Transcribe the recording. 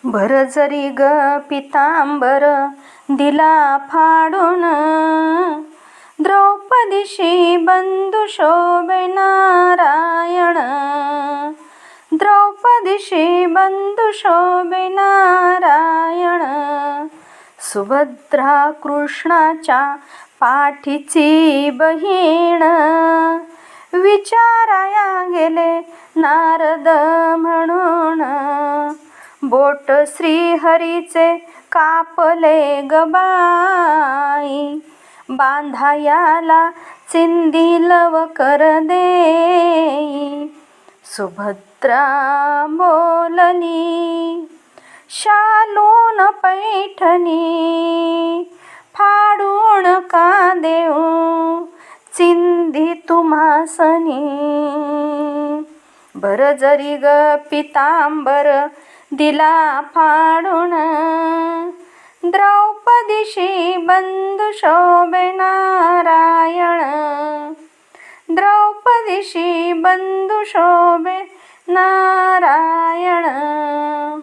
भर जरी ग पितांबर दिला फाडून, द्रौपदीशी बंधू शोभे नारायण. द्रौपदीशी बंधू शोभे नारायण. सुभद्रा कृष्णाच्या पाठीची बहीण, विचाराया गेले नारद म्हणून. बोट श्रीहरीचे कापले गबाई, बांधायाला चिंदी लव कर देई. सुभद्रा बोलली शालून पैठणी, फाडून का देऊ चिंधी तुम्हासनी. भर जरी ग पितांबर दिला फाडून, द्रौपदीशी बंधू शोभे नारायण. द्रौपदीशी बंधू शोभे नारायण.